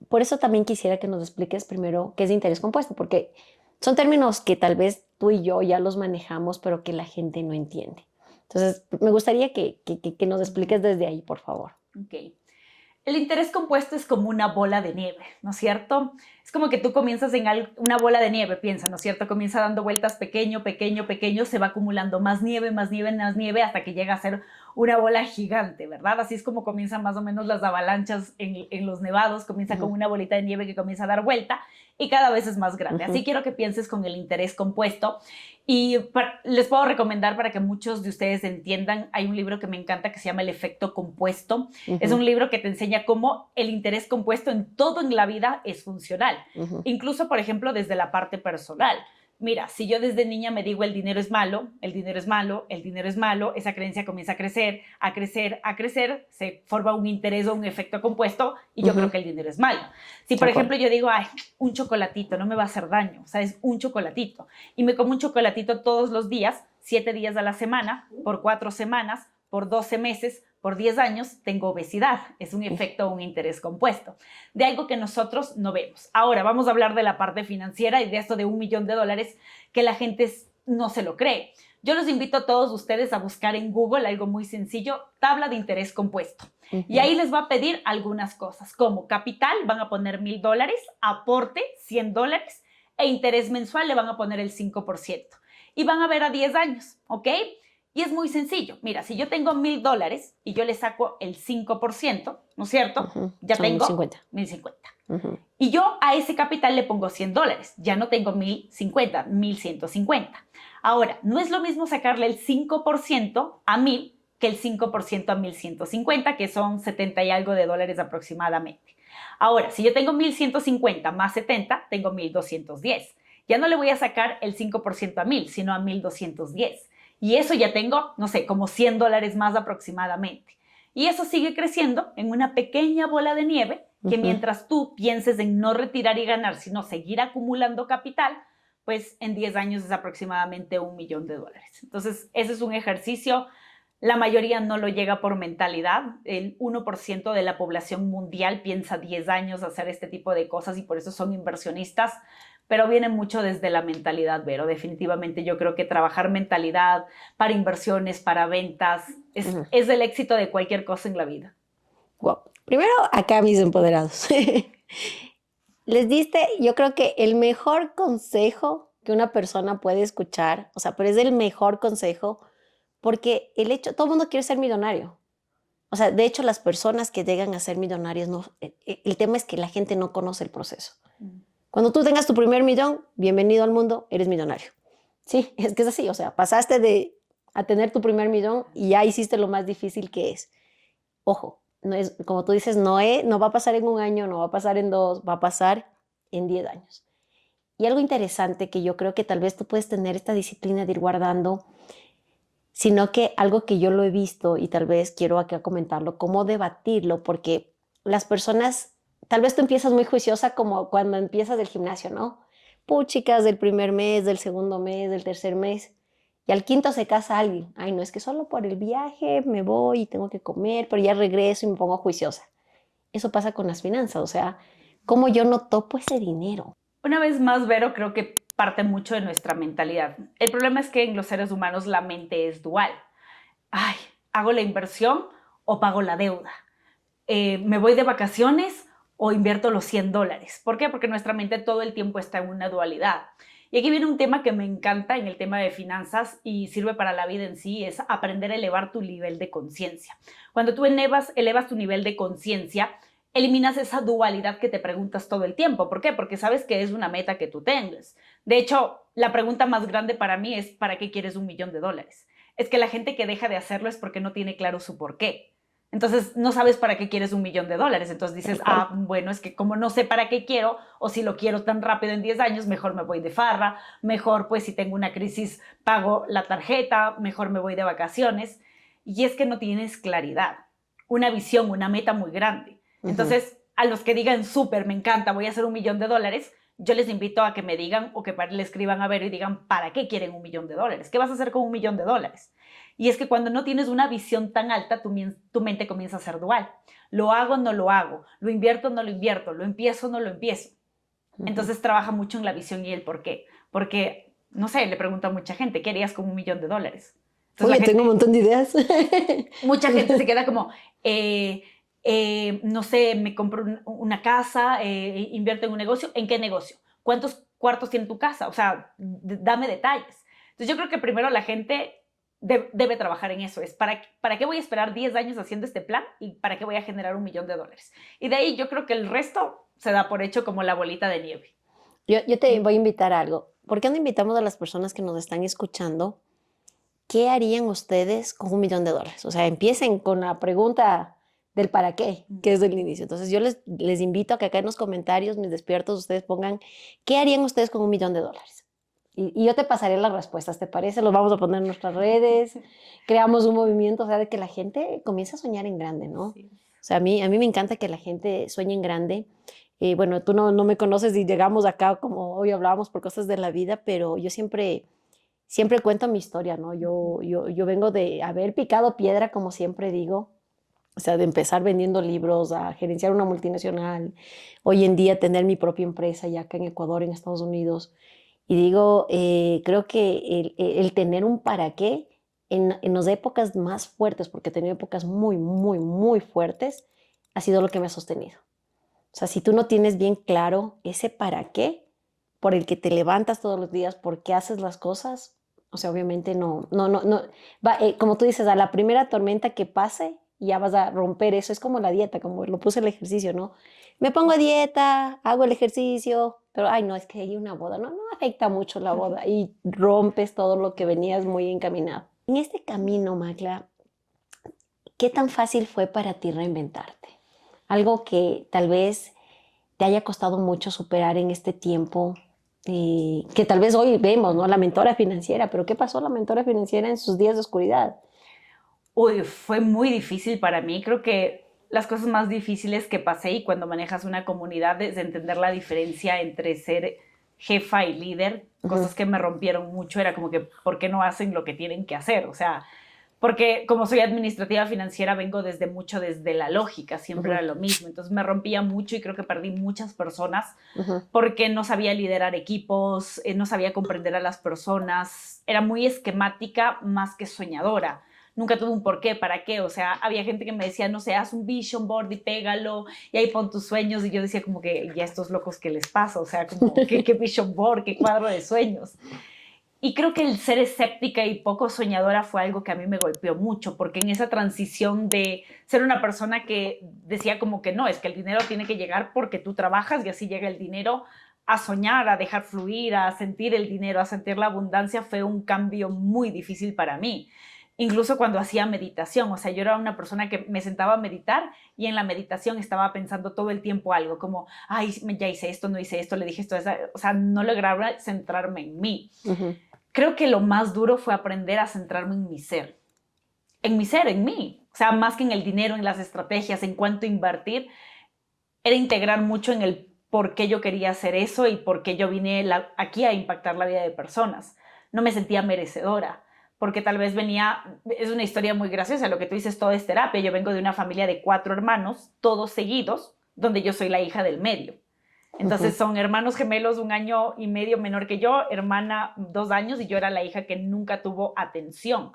por eso también quisiera que nos expliques primero qué es interés compuesto, porque son términos que tal vez tú y yo ya los manejamos, pero que la gente no entiende. Entonces, me gustaría que nos expliques desde ahí, por favor. Ok. El interés compuesto es como una bola de nieve, ¿no es cierto? Es como que tú comienzas en una bola de nieve, piensa, ¿no es cierto? Comienza dando vueltas pequeño, pequeño, pequeño, se va acumulando más nieve, más nieve, más nieve, hasta que llega a ser una bola gigante, ¿verdad? Así es como comienzan más o menos las avalanchas en los nevados, comienza con una bolita de nieve que comienza a dar vuelta y cada vez es más grande. Así quiero que pienses con el interés compuesto. Y les puedo recomendar, para que muchos de ustedes entiendan, hay un libro que me encanta que se llama El efecto compuesto. Es un libro que te enseña cómo el interés compuesto en todo en la vida es funcional. Incluso, por ejemplo, desde la parte personal. Mira, si yo desde niña me digo el dinero es malo, el dinero es malo, el dinero es malo, esa creencia comienza a crecer, a crecer, a crecer, se forma un interés o un efecto compuesto y yo creo que el dinero es malo. Si, por ejemplo, yo digo, ay, un chocolatito no me va a hacer daño, o sea, es un chocolatito, y me como un chocolatito todos los días, 7 días a la semana, por 4 semanas, por 12 meses, por 10 años, tengo obesidad. Es un efecto o un interés compuesto de algo que nosotros no vemos. Ahora vamos a hablar de la parte financiera y de esto de $1,000,000 que la gente no se lo cree. Yo los invito a todos ustedes a buscar en Google algo muy sencillo, tabla de interés compuesto. Y ahí les va a pedir algunas cosas, como capital, van a poner $1,000, aporte, $100, e interés mensual le van a poner el 5%. Y van a ver a 10 años, ¿ok? Y es muy sencillo. Mira, si yo tengo $1,000 y yo le saco el 5%, ¿no es cierto? Ya Son tengo 50. 1,050. Y yo a ese capital le pongo $100. Ya no tengo 1,050, 1,150. Ahora, no es lo mismo sacarle el 5% a 1,000 que el 5% a 1,150, que son 70 y algo de dólares aproximadamente. Ahora, si yo tengo 1,150 más 70, tengo 1,210. Ya no le voy a sacar el 5% a 1,000, sino a 1,210. Y eso ya tengo, no sé, como $100 más aproximadamente. Y eso sigue creciendo en una pequeña bola de nieve que mientras tú pienses en no retirar y ganar, sino seguir acumulando capital, pues en 10 años es aproximadamente $1,000,000. Entonces, ese es un ejercicio. La mayoría no lo llega por mentalidad. El 1% de la población mundial piensa 10 años hacer este tipo de cosas y por eso son inversionistas, pero viene mucho desde la mentalidad, Vero. Definitivamente yo creo que trabajar mentalidad para inversiones, para ventas, es el éxito de cualquier cosa en la vida. Wow. Primero, acá mis empoderados. Les diste, yo creo que el mejor consejo que una persona puede escuchar, o sea, pero es el mejor consejo porque el hecho, todo el mundo quiere ser millonario. O sea, de hecho, las personas que llegan a ser millonarios, no, el tema es que la gente no conoce el proceso. Cuando tú tengas tu primer millón, bienvenido al mundo, eres millonario. Sí, es que es así, o sea, pasaste a tener tu primer millón y ya hiciste lo más difícil que es. Ojo, no es, como tú dices, no va a pasar en un año, no va a pasar en 2, va a pasar en 10 años. Y algo interesante que yo creo que tal vez tú puedes tener esta disciplina de ir guardando, sino que algo que yo lo he visto y tal vez quiero acá comentarlo, cómo debatirlo, porque las personas, tal vez tú empiezas muy juiciosa como cuando empiezas del gimnasio, ¿no? Puchicas del primer mes, del segundo mes, del tercer mes, y al quinto se casa alguien. Ay, no, es que solo por el viaje me voy y tengo que comer, pero ya regreso y me pongo juiciosa. Eso pasa con las finanzas, o sea, ¿cómo yo no topo ese dinero? Una vez más, Vero, creo que parte mucho de nuestra mentalidad. El problema es que en los seres humanos la mente es dual. Ay, ¿hago la inversión o pago la deuda? ¿Me voy de vacaciones o invierto los $100? ¿Por qué? Porque nuestra mente todo el tiempo está en una dualidad. Y aquí viene un tema que me encanta en el tema de finanzas y sirve para la vida en sí, es aprender a elevar tu nivel de conciencia. Cuando tú elevas tu nivel de conciencia, eliminas esa dualidad que te preguntas todo el tiempo. ¿Por qué? Porque sabes que es una meta que tú tengas. De hecho, la pregunta más grande para mí es ¿para qué quieres $1,000,000? Es que la gente que deja de hacerlo es porque no tiene claro su por qué. Entonces, no sabes para qué quieres $1,000,000. Entonces dices, bueno, es que como no sé para qué quiero, o si lo quiero tan rápido en 10 años, mejor me voy de farra, mejor pues si tengo una crisis pago la tarjeta, mejor me voy de vacaciones. Y es que no tienes claridad, una visión, una meta muy grande. Entonces, a los que digan, súper, me encanta, voy a hacer $1,000,000, yo les invito a que me digan o que le escriban a Vero y digan, ¿para qué quieren $1,000,000? ¿Qué vas a hacer con $1,000,000? Y es que cuando no tienes una visión tan alta, tu mente comienza a ser dual. Lo hago, no lo hago. Lo invierto, no lo invierto. Lo empiezo, no lo empiezo. Entonces trabaja mucho en la visión y el por qué. Porque, no sé, le pregunto a mucha gente, ¿qué harías con $1,000,000? Entonces, Oye, tengo un montón de ideas. mucha gente se queda como, no sé, me compro una casa, invierto en un negocio. ¿En qué negocio? ¿Cuántos cuartos tiene tu casa? O sea, dame detalles. Entonces yo creo que primero la gente debe trabajar en eso. Es ¿para qué voy a esperar 10 años haciendo este plan y para qué voy a generar $1,000,000? Y de ahí yo creo que el resto se da por hecho como la bolita de nieve. Yo te voy a invitar a algo. ¿Por qué no invitamos a las personas que nos están escuchando? ¿Qué harían ustedes con $1,000,000? O sea, empiecen con la pregunta del para qué, que es del inicio. Entonces, yo les invito a que acá en los comentarios, mis despiertos, ustedes pongan, ¿qué harían ustedes con $1,000,000? Y yo te pasaré las respuestas, ¿te parece? Los vamos a poner en nuestras redes, creamos un movimiento, o sea, de que la gente comience a soñar en grande, ¿no? Sí. O sea, a mí me encanta que la gente sueñe en grande. Bueno, tú no me conoces y llegamos acá como hoy hablábamos por cosas de la vida, pero yo siempre cuento mi historia, ¿no? Yo vengo de haber picado piedra, como siempre digo, o sea, de empezar vendiendo libros, a gerenciar una multinacional, hoy en día tener mi propia empresa ya acá en Ecuador, en Estados Unidos. Y digo, creo que el tener un para qué en las épocas más fuertes, porque he tenido épocas muy, muy, muy fuertes, ha sido lo que me ha sostenido. O sea, si tú no tienes bien claro ese para qué, por el que te levantas todos los días, por qué haces las cosas, o sea, obviamente no, como tú dices, a la primera tormenta que pase, ya vas a romper eso. Es como la dieta, como lo puse el ejercicio, ¿no? Me pongo a dieta, hago el ejercicio, pero, ay, no, es que hay una boda, no afecta mucho la boda y rompes todo lo que venías muy encaminado. En este camino, Magla, ¿qué tan fácil fue para ti reinventarte? Algo que tal vez te haya costado mucho superar en este tiempo, que tal vez hoy vemos, ¿no? La mentora financiera, pero ¿qué pasó la mentora financiera en sus días de oscuridad? Uy, fue muy difícil para mí. Creo que las cosas más difíciles que pasé y cuando manejas una comunidad es entender la diferencia entre ser jefa y líder. Ujú, Cosas que me rompieron mucho era como que, ¿por qué no hacen lo que tienen que hacer? O sea, porque como soy administrativa financiera vengo desde la lógica, siempre ujú, era lo mismo. Entonces me rompía mucho y creo que perdí muchas personas ujú, porque no sabía liderar equipos, no sabía comprender a las personas, era muy esquemática más que soñadora. Nunca tuve un por qué, para qué, o sea, había gente que me decía, no sé, haz un vision board y pégalo, y ahí pon tus sueños, y yo decía como que, ya estos locos, ¿qué les pasa? O sea, como, ¿qué vision board? ¿Qué cuadro de sueños? Y creo que el ser escéptica y poco soñadora fue algo que a mí me golpeó mucho, porque en esa transición de ser una persona que decía como que no, es que el dinero tiene que llegar porque tú trabajas y así llega el dinero, a soñar, a dejar fluir, a sentir el dinero, a sentir la abundancia, fue un cambio muy difícil para mí. Incluso cuando hacía meditación, o sea, yo era una persona que me sentaba a meditar y en la meditación estaba pensando todo el tiempo algo, como, ay, ya hice esto, no hice esto, le dije esto, o sea, no lograba centrarme en mí. ujú. Creo que lo más duro fue aprender a centrarme en mi ser, en mí. O sea, más que en el dinero, en las estrategias, en cuánto invertir, era integrar mucho en el por qué yo quería hacer eso y por qué yo vine aquí a impactar la vida de personas. No me sentía merecedora, porque tal vez venía, es una historia muy graciosa, lo que tú dices, todo es terapia. Yo vengo de una familia de 4 hermanos, todos seguidos, donde yo soy la hija del medio. Ujú, Entonces son hermanos gemelos 1 año y medio menor que yo, hermana 2 años y yo era la hija que nunca tuvo atención.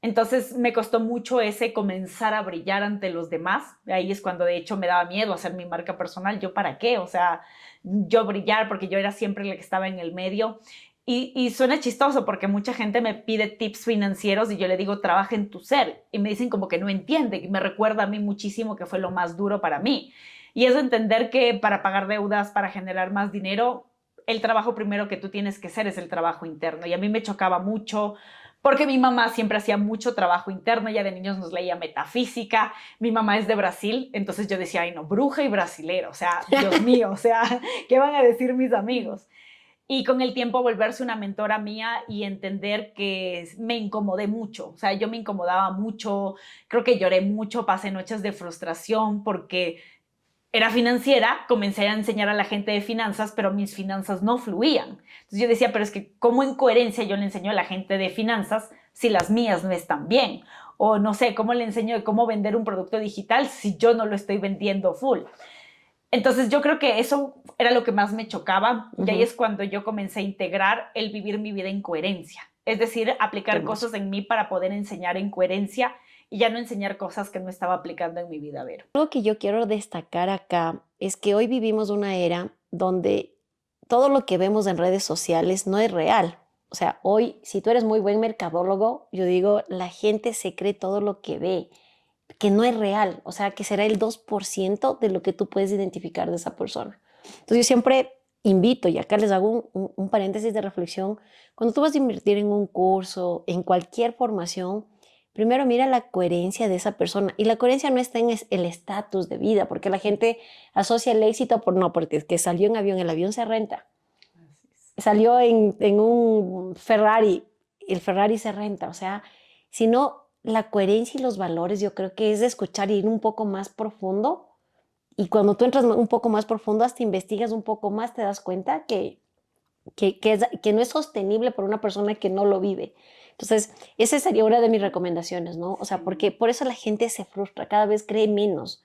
Entonces me costó mucho ese comenzar a brillar ante los demás. Ahí es cuando de hecho me daba miedo hacer mi marca personal. ¿Yo para qué? O sea, yo brillar porque yo era siempre la que estaba en el medio. Y suena chistoso porque mucha gente me pide tips financieros y yo le digo, trabaja en tu ser. Y me dicen como que no entiende. Y me recuerda a mí muchísimo que fue lo más duro para mí. Y es entender que para pagar deudas, para generar más dinero, el trabajo primero que tú tienes que hacer es el trabajo interno. Y a mí me chocaba mucho porque mi mamá siempre hacía mucho trabajo interno, ella de niños nos leía metafísica, mi mamá es de Brasil, entonces yo decía, ay no, bruja y brasilera, o sea, Dios mío, o sea, ¿qué van a decir mis amigos? Y con el tiempo volverse una mentora mía y entender que me incomodé mucho, o sea, yo me incomodaba mucho, creo que lloré mucho, pasé noches de frustración porque era financiera, comencé a enseñar a la gente de finanzas, pero mis finanzas no fluían. Entonces yo decía, pero es que ¿cómo en coherencia yo le enseño a la gente de finanzas si las mías no están bien? O no sé, ¿cómo le enseño de cómo vender un producto digital si yo no lo estoy vendiendo full? Entonces yo creo que eso era lo que más me chocaba y ahí ujú. es cuando yo comencé a integrar el vivir mi vida en coherencia. Es decir, Qué aplicar hermoso. cosas en mí para poder enseñar en coherencia y ya no enseñar cosas que no estaba aplicando en mi vida, Vero. Algo que yo quiero destacar acá es que hoy vivimos una era donde todo lo que vemos en redes sociales no es real. O sea, hoy, si tú eres muy buen mercadólogo, yo digo, la gente se cree todo lo que ve, que no es real. O sea, que será el 2% de lo que tú puedes identificar de esa persona. Entonces, yo siempre invito, y acá les hago un paréntesis de reflexión, cuando tú vas a invertir en un curso, en cualquier formación, primero mira la coherencia de esa persona. Y la coherencia no está en el estatus de vida, porque la gente asocia el éxito por no, porque es que salió en avión, el avión se renta. Así es. Salió en un Ferrari, el Ferrari se renta. O sea, sino la coherencia y los valores, yo creo que es de escuchar y ir un poco más profundo. Y cuando tú entras un poco más profundo, hasta investigas un poco más, te das cuenta que no es sostenible por una persona que no lo vive. Entonces, esa sería una de mis recomendaciones, ¿no? O sea, porque Sí. por eso la gente se frustra, cada vez cree menos.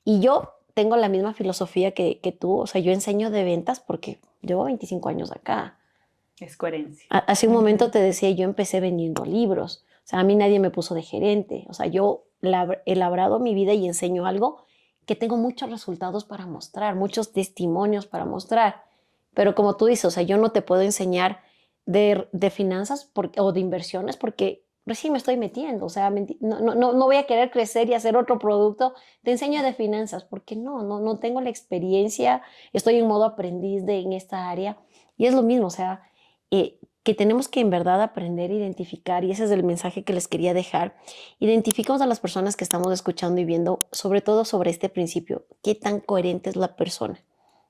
Y yo tengo la misma filosofía que tú, o sea, yo enseño de ventas porque llevo 25 años acá. Es coherencia. Hace un momento te decía, yo empecé vendiendo libros. O sea, a mí nadie me puso de gerente. O sea, yo he labrado mi vida y enseño algo que tengo muchos resultados para mostrar, muchos testimonios para mostrar. Pero como tú dices, o sea, yo no te puedo enseñar de finanzas o de inversiones porque recién me estoy metiendo. O sea, no voy a querer crecer y hacer otro producto. Te enseño de finanzas porque no tengo la experiencia. Estoy en modo aprendiz en esta área. Y es lo mismo, o sea, que tenemos que en verdad aprender a identificar, y ese es el mensaje que les quería dejar. Identificamos a las personas que estamos escuchando y viendo, sobre todo sobre este principio, qué tan coherente es la persona.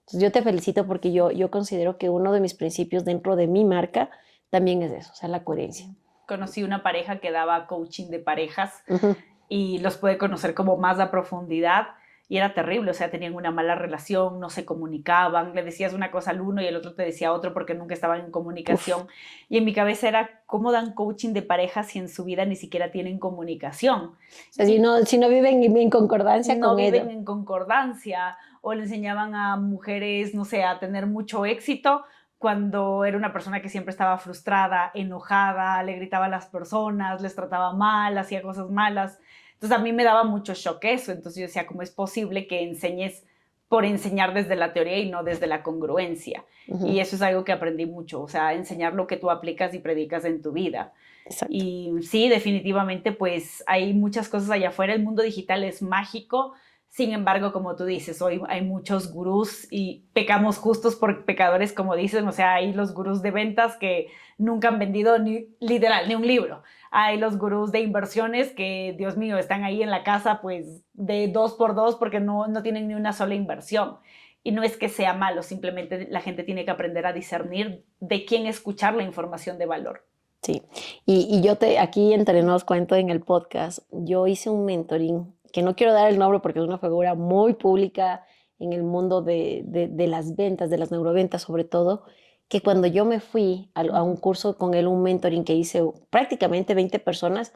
Entonces, yo te felicito porque yo considero que uno de mis principios dentro de mi marca también es eso, o sea, la coherencia. Conocí una pareja que daba coaching de parejas Uh-huh. y los pude conocer como más a profundidad y era terrible, o sea, tenían una mala relación, no se comunicaban, le decías una cosa al uno y el otro te decía otro porque nunca estaban en comunicación. Uf. Y en mi cabeza era, ¿cómo dan coaching de parejas si en su vida ni siquiera tienen comunicación? O sea, si no viven en concordancia No con viven ello. en concordancia o le enseñaban a mujeres, no sé, a tener mucho éxito cuando era una persona que siempre estaba frustrada, enojada, le gritaba a las personas, les trataba mal, hacía cosas malas. Entonces a mí me daba mucho shock eso. Entonces yo decía, ¿cómo es posible que enseñes por enseñar desde la teoría y no desde la congruencia? Uh-huh. Y eso es algo que aprendí mucho, o sea, enseñar lo que tú aplicas y predicas en tu vida. Exacto. Y sí, definitivamente, pues hay muchas cosas allá afuera. El mundo digital es mágico. Sin embargo, como tú dices, hoy hay muchos gurús y pecamos justos por pecadores, como dicen. O sea, hay los gurús de ventas que nunca han vendido ni literal ni un libro. Hay los gurús de inversiones que, Dios mío, están ahí en la casa pues de 2x2 porque no tienen ni una sola inversión. Y no es que sea malo, simplemente la gente tiene que aprender a discernir de quién escuchar la información de valor. Sí, y yo aquí entre nos cuento en el podcast, yo hice un mentoring, que no quiero dar el nombre porque es una figura muy pública en el mundo de las ventas, de las neuroventas sobre todo, que cuando yo me fui a un curso con él, un mentoring que hice prácticamente 20 personas,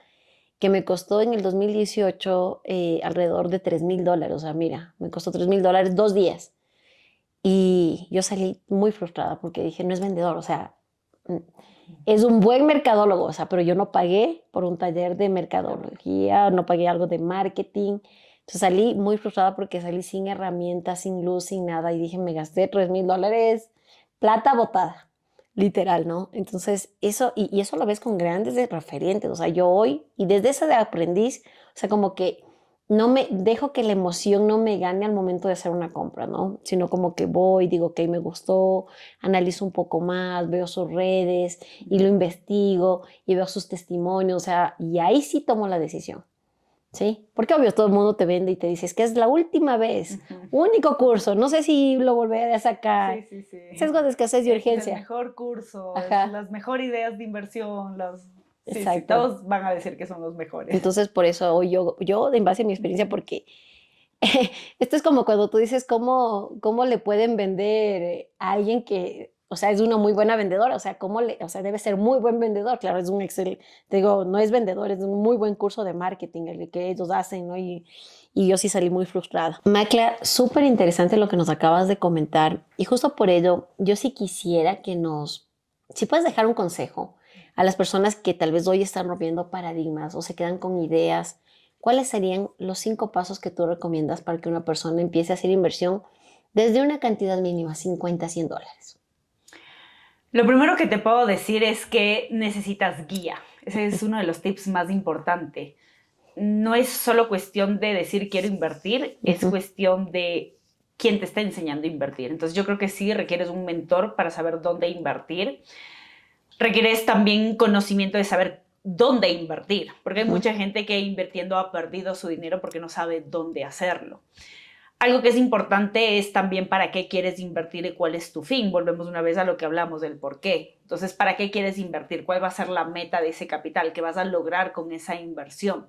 que me costó en el 2018 alrededor de $3,000, o sea, mira, me costó $3,000 2 días. Y yo salí muy frustrada porque dije, no es vendedor, o sea, es un buen mercadólogo, o sea, pero yo no pagué por un taller de mercadología, no pagué algo de marketing. Entonces salí muy frustrada porque salí sin herramientas, sin luz, sin nada. Y dije, me gasté $3,000, plata botada, literal, ¿no? Entonces eso, y eso lo ves con grandes referentes. O sea, yo hoy, y desde esa de aprendiz, o sea, como que no me dejo que la emoción no me gane al momento de hacer una compra, ¿no? Sino como que voy, digo, ok, me gustó, analizo un poco más, veo sus redes y lo investigo y veo sus testimonios, o sea, y ahí sí tomo la decisión, ¿sí? Porque obvio todo el mundo te vende y te dice, es que es la última vez, único curso, no sé si lo volveré a sacar. Sí, sí, sí. Sesgo de escasez y Este es el urgencia. mejor curso, es Ajá, las mejores ideas de inversión, sí, sí, exacto. todos van a decir que son los mejores. Entonces, por eso hoy yo en base a mi experiencia, porque esto es como cuando tú dices cómo le pueden vender a alguien que, o sea, es una muy buena vendedora, o sea, o sea, debe ser muy buen vendedor, claro, es un excelente, te digo, no es vendedor, es un muy buen curso de marketing el que ellos hacen, ¿no? Y yo sí salí muy frustrada. Macla, súper interesante lo que nos acabas de comentar y justo por ello, yo sí quisiera si puedes dejar un consejo a las personas que tal vez hoy están rompiendo paradigmas o se quedan con ideas. ¿Cuáles serían los 5 pasos que tú recomiendas para que una persona empiece a hacer inversión desde una cantidad mínima, 50, $100? Lo primero que te puedo decir es que necesitas guía. Ese es uno de los tips más importantes. No es solo cuestión de decir quiero invertir, es Uh-huh. cuestión de quién te está enseñando a invertir. Entonces yo creo que sí requieres un mentor para saber dónde invertir. Requieres también conocimiento de saber dónde invertir, porque hay Uh-huh. mucha gente que invirtiendo ha perdido su dinero porque no sabe dónde hacerlo. Algo que es importante es también para qué quieres invertir y cuál es tu fin. Volvemos una vez a lo que hablamos del por qué. Entonces, ¿para qué quieres invertir? ¿Cuál va a ser la meta de ese capital? ¿Qué vas a lograr con esa inversión?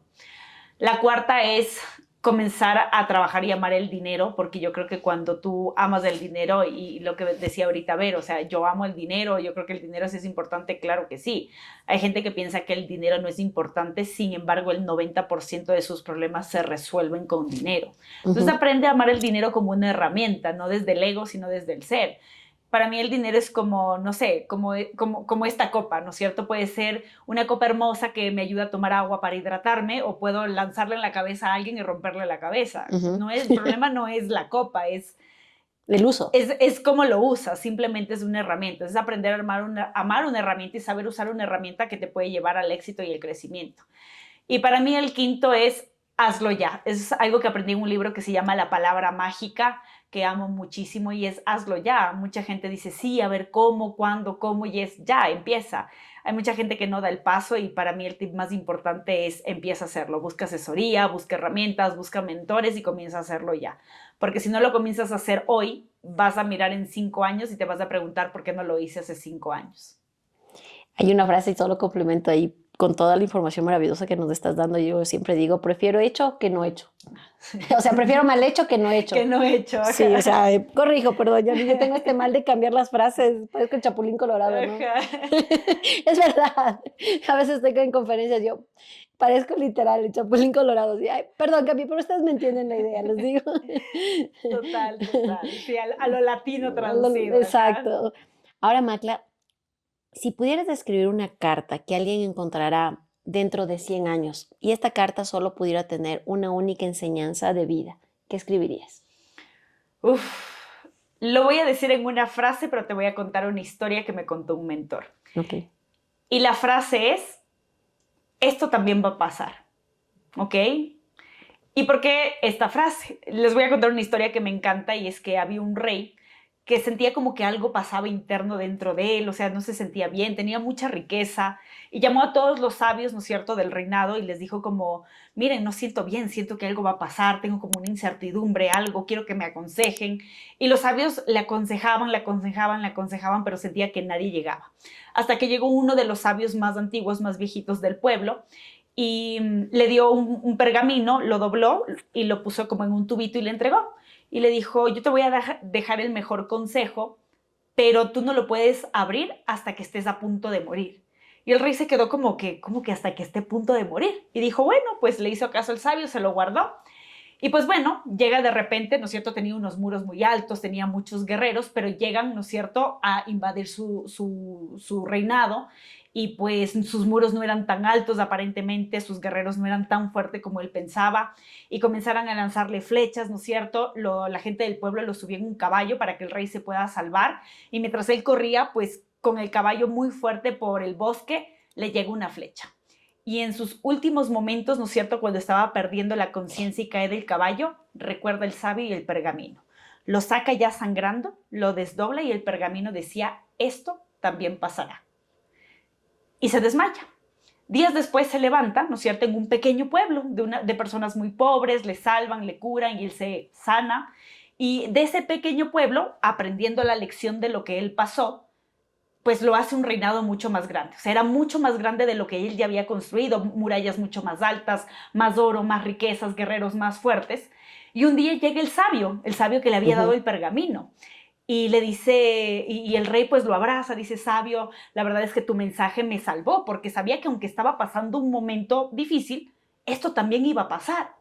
La cuarta es comenzar a trabajar y amar el dinero, porque yo creo que cuando tú amas el dinero, y lo que decía ahorita Ver, o sea, yo amo el dinero, yo creo que el dinero sí es importante, claro que sí. Hay gente que piensa que el dinero no es importante, sin embargo, el 90% de sus problemas se resuelven con dinero. Entonces Uh-huh. aprende a amar el dinero como una herramienta, no desde el ego, sino desde el ser. para mí el dinero es como, no sé, como esta copa, ¿no es cierto? Puede ser una copa hermosa que me ayuda a tomar agua para hidratarme o puedo lanzarla en la cabeza a alguien y romperle la cabeza. Ujú. No es, el problema no es la copa, El uso. es cómo lo usas, simplemente es una herramienta, es aprender a amar una herramienta y saber usar una herramienta que te puede llevar al éxito y el crecimiento. Y para mí el quinto es hazlo ya. Es algo que aprendí en un libro que se llama La palabra mágica, que amo muchísimo y es hazlo ya. Mucha gente dice, sí, a ver cómo, cuándo, cómo, y es ya, empieza. Hay mucha gente que no da el paso y para mí el tip más importante es empieza a hacerlo. Busca asesoría, busca herramientas, busca mentores y comienza a hacerlo ya. Porque si no lo comienzas a hacer hoy, vas a mirar en 5 años y te vas a preguntar por qué no lo hice hace 5 años. Hay una frase y solo complemento ahí con toda la información maravillosa que nos estás dando. Yo siempre digo, prefiero hecho que no hecho. O sea, prefiero mal hecho que no Que hecho. no he hecho. Sí, o sea, corrijo, perdón, yo tengo este mal de cambiar las frases, parezco el Chapulín Colorado, ¿no? Ajá. Es verdad. A veces estoy en conferencias, yo parezco literal el Chapulín Colorado. Sí, ay, perdón, Capi, pero ustedes me entienden la idea, les digo. Total, total. Sí, a lo latino traducido, ajá. Exacto. Ahora, Macla, si pudieras describir una carta que alguien encontrará dentro de 100 años y esta carta solo pudiera tener una única enseñanza de vida, ¿qué escribirías? Uf, lo voy a decir en una frase, pero te voy a contar una historia que me contó un mentor. Ok. Y la frase es, esto también va a pasar, ¿ok? ¿Y por qué esta frase? Les voy a contar una historia que me encanta y es que había un rey que sentía como que algo pasaba interno dentro de él, o sea, no se sentía bien, tenía mucha riqueza y llamó a todos los sabios, ¿no es cierto?, del reinado y les dijo como, miren, no siento bien, siento que algo va a pasar, tengo como una incertidumbre, algo, quiero que me aconsejen. Y los sabios le aconsejaban, le aconsejaban, le aconsejaban, pero sentía que nadie llegaba. Hasta que llegó uno de los sabios más antiguos, más viejitos del pueblo y le dio un pergamino, lo dobló y lo puso como en un tubito y le entregó. Y le dijo, yo te voy a dejar el mejor consejo, pero tú no lo puedes abrir hasta que estés a punto de morir. Y el rey se quedó como que hasta que esté a punto de morir. Y dijo, bueno, pues le hizo caso al sabio, se lo guardó. Y pues bueno, llega de repente, ¿no es cierto? Tenía unos muros muy altos, tenía muchos guerreros, pero llegan, ¿no es cierto?, a invadir su reinado y pues sus muros no eran tan altos aparentemente, sus guerreros no eran tan fuertes como él pensaba y comenzaron a lanzarle flechas, ¿no es cierto? La gente del pueblo lo subió en un caballo para que el rey se pueda salvar y mientras él corría, pues con el caballo muy fuerte por el bosque, le llegó una flecha y en sus últimos momentos, ¿no es cierto?, cuando estaba perdiendo la conciencia y cae del caballo, recuerda el sabio y el pergamino. Lo saca ya sangrando, lo desdobla y el pergamino decía, esto también pasará. Y se desmaya. Días después se levanta, ¿no es cierto?, en un pequeño pueblo de personas muy pobres, le salvan, le curan y él se sana. Y de ese pequeño pueblo, aprendiendo la lección de lo que él pasó, pues lo hace un reinado mucho más grande. O sea, era mucho más grande de lo que él ya había construido, murallas mucho más altas, más oro, más riquezas, guerreros más fuertes. Y un día llega el sabio que le había dado Ujú. el pergamino. Y le dice, y el rey pues lo abraza, dice, sabio, la verdad es que tu mensaje me salvó, porque sabía que aunque estaba pasando un momento difícil, esto también iba a pasar.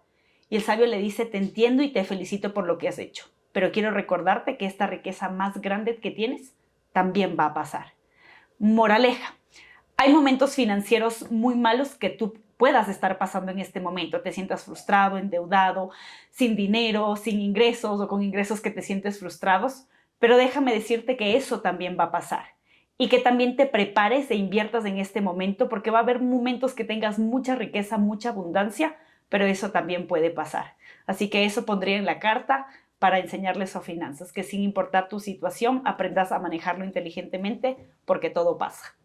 Y el sabio le dice, te entiendo y te felicito por lo que has hecho, pero quiero recordarte que esta riqueza más grande que tienes también va a pasar. Moraleja, hay momentos financieros muy malos que tú puedas estar pasando en este momento, te sientas frustrado, endeudado, sin dinero, sin ingresos o con ingresos que te sientes frustrados, pero déjame decirte que eso también va a pasar y que también te prepares e inviertas en este momento porque va a haber momentos que tengas mucha riqueza, mucha abundancia, pero eso también puede pasar. Así que eso pondría en la carta para enseñarles a finanzas, que sin importar tu situación, aprendas a manejarlo inteligentemente porque todo pasa.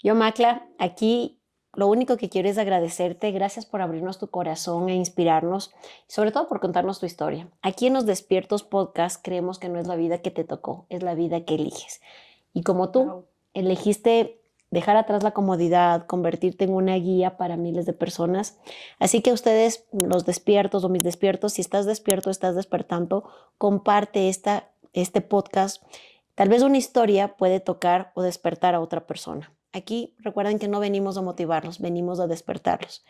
Yo, Macla, aquí lo único que quiero es agradecerte. Gracias por abrirnos tu corazón e inspirarnos, y sobre todo por contarnos tu historia. Aquí en Los Despiertos Podcast creemos que no es la vida que te tocó, es la vida que eliges. Y como tú, Wow. elegiste dejar atrás la comodidad, convertirte en una guía para miles de personas. Así que ustedes, los despiertos o mis despiertos, si estás despierto, estás despertando, comparte este podcast. Tal vez una historia puede tocar o despertar a otra persona. Aquí recuerden que no venimos a motivarlos, venimos a despertarlos.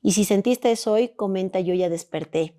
Y si sentiste eso hoy, comenta yo ya desperté.